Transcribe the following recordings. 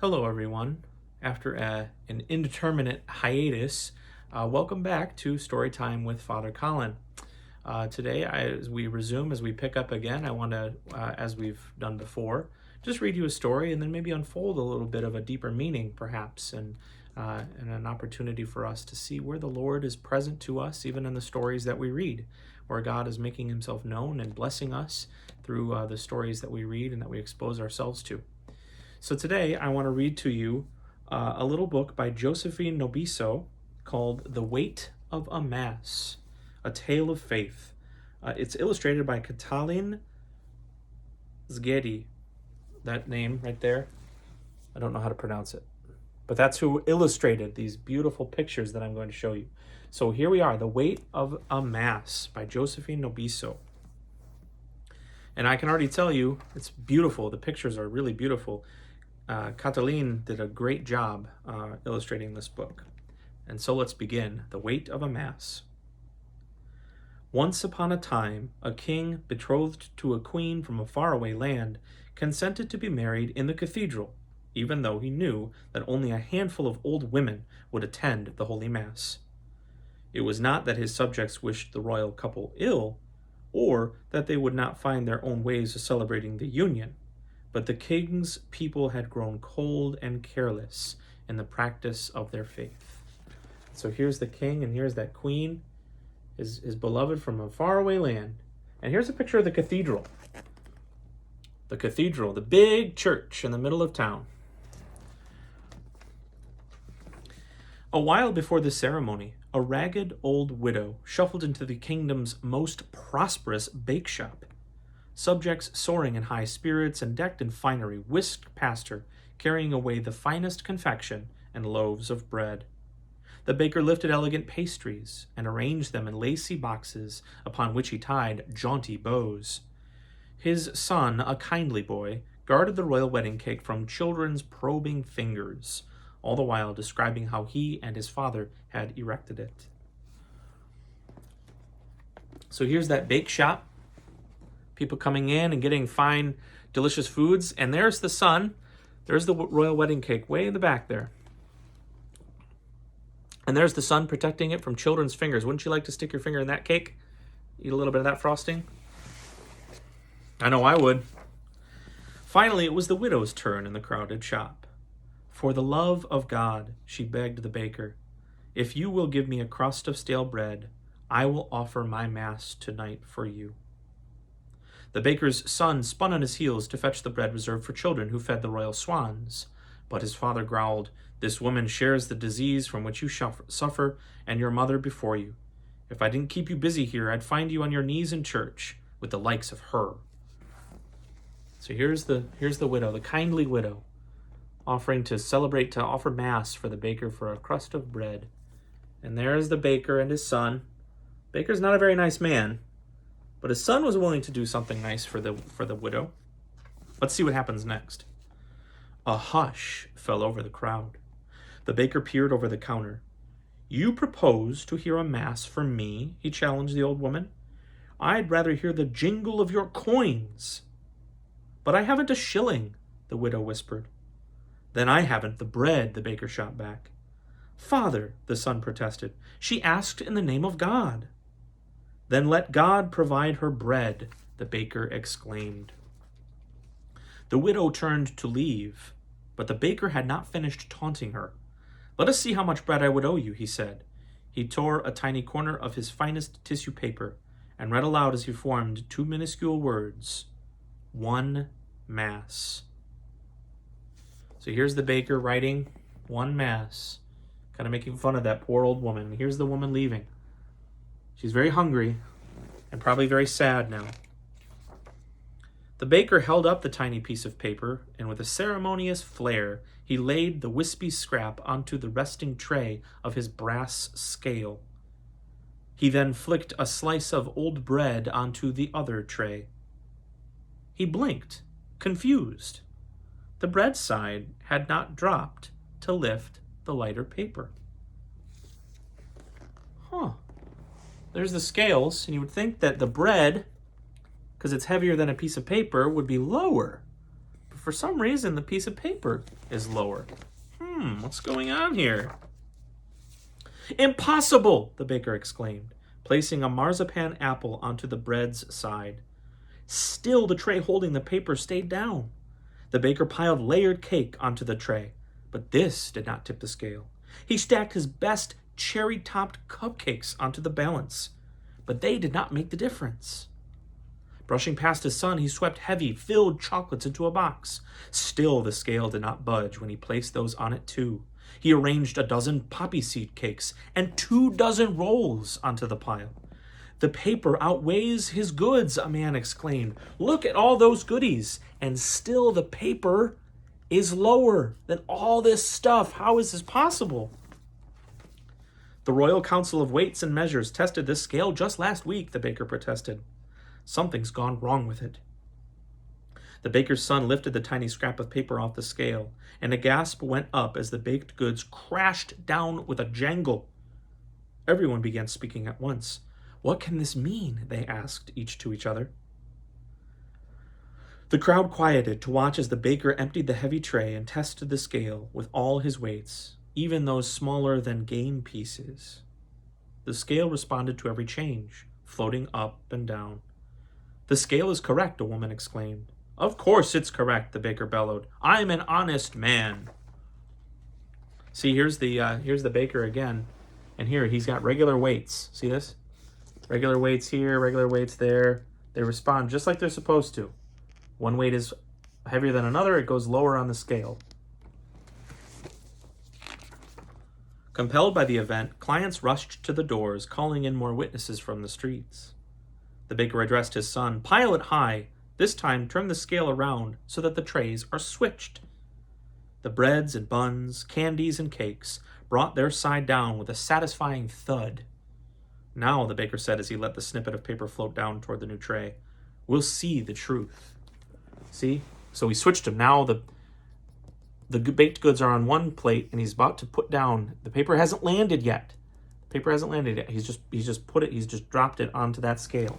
Hello, everyone. After an indeterminate hiatus, welcome back to Storytime with Father Colin. Today, as we pick up again, I want to, as we've done before, just read you a story and then maybe unfold a little bit of a deeper meaning, perhaps, and an opportunity for us to see where the Lord is present to us, even in the stories that we read, where God is making himself known and blessing us through the stories that we read and that we expose ourselves to. So today I want to read to you a little book by Josephine Nobiso called The Weight of a Mass, A Tale of Faith. It's illustrated by Colin. That name right there, I don't know how to pronounce it, but that's who illustrated these beautiful pictures that I'm going to show you. So here we are, The Weight of a Mass by Josephine Nobiso. And I can already tell you, it's beautiful. The pictures are really beautiful. Colin did a great job illustrating this book. And so let's begin. The Weight of a Mass. Once upon a time, a king betrothed to a queen from a faraway land consented to be married in the cathedral, even though he knew that only a handful of old women would attend the Holy Mass. It was not that his subjects wished the royal couple ill, or that they would not find their own ways of celebrating the union, but the king's people had grown cold and careless in the practice of their faith. So here's the king and here's that queen, his beloved from a faraway land. And here's a picture of the cathedral. The cathedral, the big church in the middle of town. A while before the ceremony, a ragged old widow shuffled into the kingdom's most prosperous bake shop. Subjects soaring in high spirits and decked in finery whisked past her, carrying away the finest confection and loaves of bread. The baker lifted elegant pastries and arranged them in lacy boxes upon which he tied jaunty bows. His son, a kindly boy, guarded the royal wedding cake from children's probing fingers, all the while describing how he and his father had erected it. So here's that bake shop. People coming in and getting fine, delicious foods. And there's the son. There's the royal wedding cake way in the back there. And there's the son protecting it from children's fingers. Wouldn't you like to stick your finger in that cake? Eat a little bit of that frosting? I know I would. Finally, it was the widow's turn in the crowded shop. For the love of God, she begged the baker, if you will give me a crust of stale bread, I will offer my mass tonight for you. The baker's son spun on his heels to fetch the bread reserved for children who fed the royal swans. But his father growled, this woman shares the disease from which you suffer, and your mother before you. If I didn't keep you busy here, I'd find you on your knees in church with the likes of her. So here's the widow, the kindly widow, offering to offer mass for the baker for a crust of bread. And there's the baker and his son. Baker's not a very nice man, but his son was willing to do something nice for the widow. Let's see what happens next. A hush fell over the crowd. The baker peered over the counter. You propose to hear a mass for me? He challenged the old woman. I'd rather hear the jingle of your coins. But I haven't a shilling, the widow whispered. Then I haven't the bread, the baker shot back. Father, the son protested, she asked in the name of God. Then let God provide her bread, the baker exclaimed. The widow turned to leave, but the baker had not finished taunting her. Let us see how much bread I would owe you, he said. He tore a tiny corner of his finest tissue paper and read aloud as he formed two minuscule words, 1 Mass. So here's the baker writing 1 Mass, kind of making fun of that poor old woman. Here's the woman leaving. She's very hungry and probably very sad now. The baker held up the tiny piece of paper, and with a ceremonious flair, he laid the wispy scrap onto the resting tray of his brass scale. He then flicked a slice of old bread onto the other tray. He blinked, confused. The bread side had not dropped to lift the lighter paper. There's the scales, and you would think that the bread, because it's heavier than a piece of paper, would be lower. But for some reason, the piece of paper is lower. What's going on here? Impossible, the baker exclaimed, placing a marzipan apple onto the bread's side. Still, the tray holding the paper stayed down. The baker piled layered cake onto the tray, but this did not tip the scale. He stacked his best cherry-topped cupcakes onto the balance, but they did not make the difference. Brushing past his son, he swept heavy, filled chocolates into a box. Still, the scale did not budge when he placed those on it too. He arranged a dozen poppy seed cakes and 24 rolls onto the pile. The paper outweighs his goods, a man exclaimed. Look at all those goodies, and still the paper is lower than all this stuff. How is this possible? The Royal Council of Weights and Measures tested this scale just last week, the baker protested. Something's gone wrong with it. The baker's son lifted the tiny scrap of paper off the scale, and a gasp went up as the baked goods crashed down with a jangle. Everyone began speaking at once. What can this mean? They asked each to each other. The crowd quieted to watch as the baker emptied the heavy tray and tested the scale with all his weights, even those smaller than game pieces. The scale responded to every change, floating up and down. The scale is correct, a woman exclaimed. Of course it's correct, the baker bellowed. I'm an honest man. See, here's the baker again. And here, he's got regular weights. See this? Regular weights here, regular weights there. They respond just like they're supposed to. One weight is heavier than another, it goes lower on the scale. Compelled by the event, clients rushed to the doors, calling in more witnesses from the streets. The baker addressed his son. Pile it high. This time, turn the scale around so that the trays are switched. The breads and buns, candies and cakes brought their side down with a satisfying thud. Now, the baker said as he let the snippet of paper float down toward the new tray, we'll see the truth. See? So he switched them. Now the baked goods are on one plate, and he's about to put down. The paper hasn't landed yet. The paper hasn't landed yet. He's just dropped it onto that scale.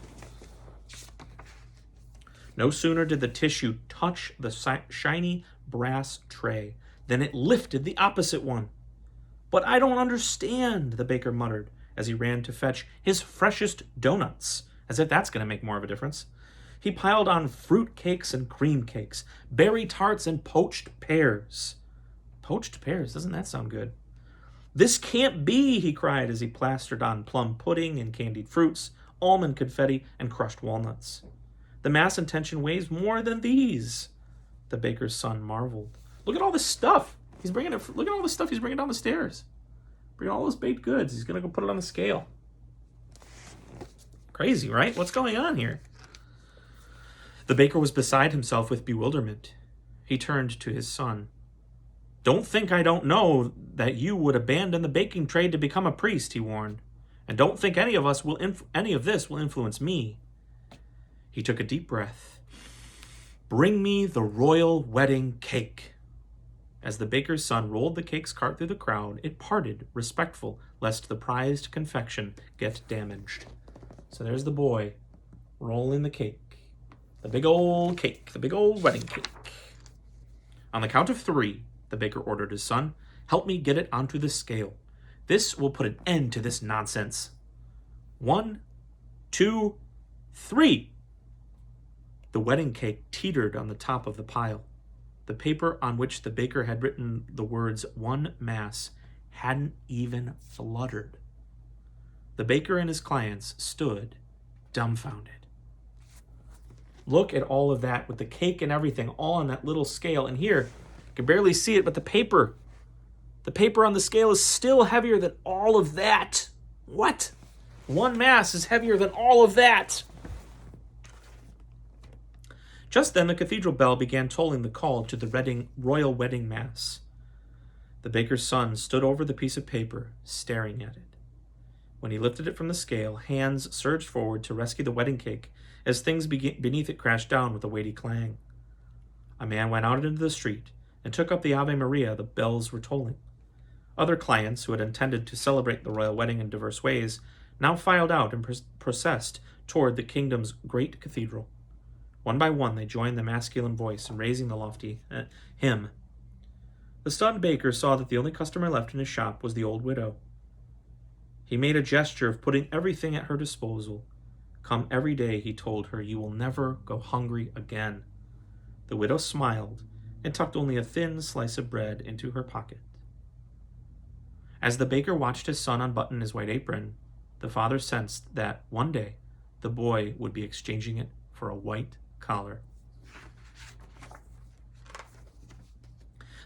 No sooner did the tissue touch the shiny brass tray than it lifted the opposite one. But I don't understand, the baker muttered as he ran to fetch his freshest donuts, as if that's going to make more of a difference. He piled on fruit cakes and cream cakes, berry tarts and poached pears. Poached pears, doesn't that sound good? This can't be, he cried as he plastered on plum pudding and candied fruits, almond confetti, and crushed walnuts. The mass in tension weighs more than these, the baker's son marveled. Look at all this stuff. Look at all the stuff he's bringing down the stairs. Bringing all those baked goods. He's going to go put it on the scale. Crazy, right? What's going on here? The baker was beside himself with bewilderment. He turned to his son. Don't think I don't know that you would abandon the baking trade to become a priest, he warned. And don't think any of this will influence me. He took a deep breath. Bring me the royal wedding cake. As the baker's son rolled the cake's cart through the crowd, it parted, respectful, lest the prized confection get damaged. So there's the boy rolling the cake. The big old wedding cake. On the count of 3, the baker ordered his son, help me get it onto the scale. This will put an end to this nonsense. 1, 2, 3. The wedding cake teetered on the top of the pile. The paper on which the baker had written the words one mass hadn't even fluttered. The baker and his clients stood dumbfounded. Look at all of that with the cake and everything all on that little scale. And here, you can barely see it, but the paper on the scale is still heavier than all of that. What? One mass is heavier than all of that. Just then, the cathedral bell began tolling the call to the royal wedding mass. The baker's son stood over the piece of paper, staring at it. When he lifted it from the scale, hands surged forward to rescue the wedding cake as things beneath it crashed down with a weighty clang. A man went out into the street and took up the Ave Maria the bells were tolling. Other clients, who had intended to celebrate the royal wedding in diverse ways, now filed out and processed toward the kingdom's great cathedral. One by one, they joined the masculine voice in raising the lofty hymn. The stunned baker saw that the only customer left in his shop was the old widow. He made a gesture of putting everything at her disposal. Come every day, he told her. You will never go hungry again. The widow smiled and tucked only a thin slice of bread into her pocket. As the baker watched his son unbutton his white apron, the father sensed that one day the boy would be exchanging it for a white collar.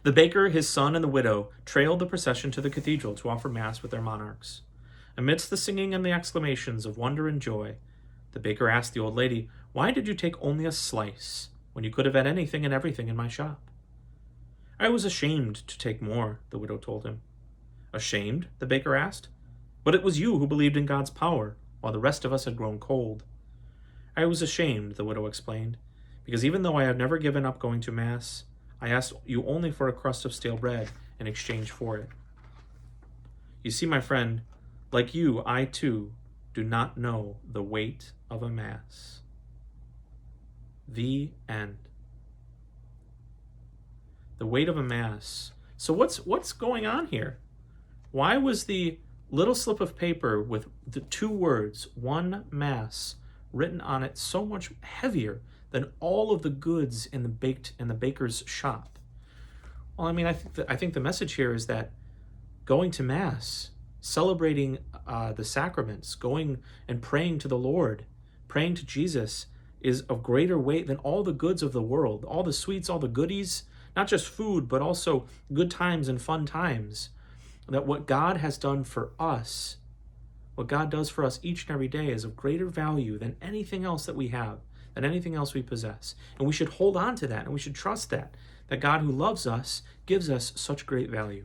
The baker, his son, and the widow trailed the procession to the cathedral to offer Mass with their monarchs. Amidst the singing and the exclamations of wonder and joy, the baker asked the old lady, "Why did you take only a slice when you could have had anything and everything in my shop?" "I was ashamed to take more," the widow told him. "Ashamed?" the baker asked. "But it was you who believed in God's power, while the rest of us had grown cold." "I was ashamed," the widow explained, "because even though I have never given up going to Mass, I asked you only for a crust of stale bread in exchange for it. You see, my friend, like you, I too do not know the weight of a Mass." The end. The weight of a Mass. So what's going on here? Why was the little slip of paper with the two words, one Mass, written on it so much heavier than all of the goods in the baker's shop? Well, I mean, I think the message here is that going to Mass, celebrating the sacraments, going and praying to the Lord, praying to Jesus, is of greater weight than all the goods of the world, all the sweets, all the goodies, not just food, but also good times and fun times. That what God has done for us, what God does for us each and every day, is of greater value than anything else that we have, than anything else we possess. And we should hold on to that, and we should trust that God who loves us gives us such great value.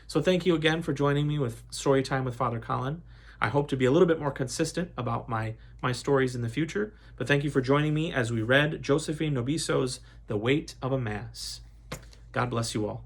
So thank you again for joining me with Storytime with Father Colin. I hope to be a little bit more consistent about my stories in the future, but thank you for joining me as we read Josephine Nobiso's The Weight of a Mass. God bless you all.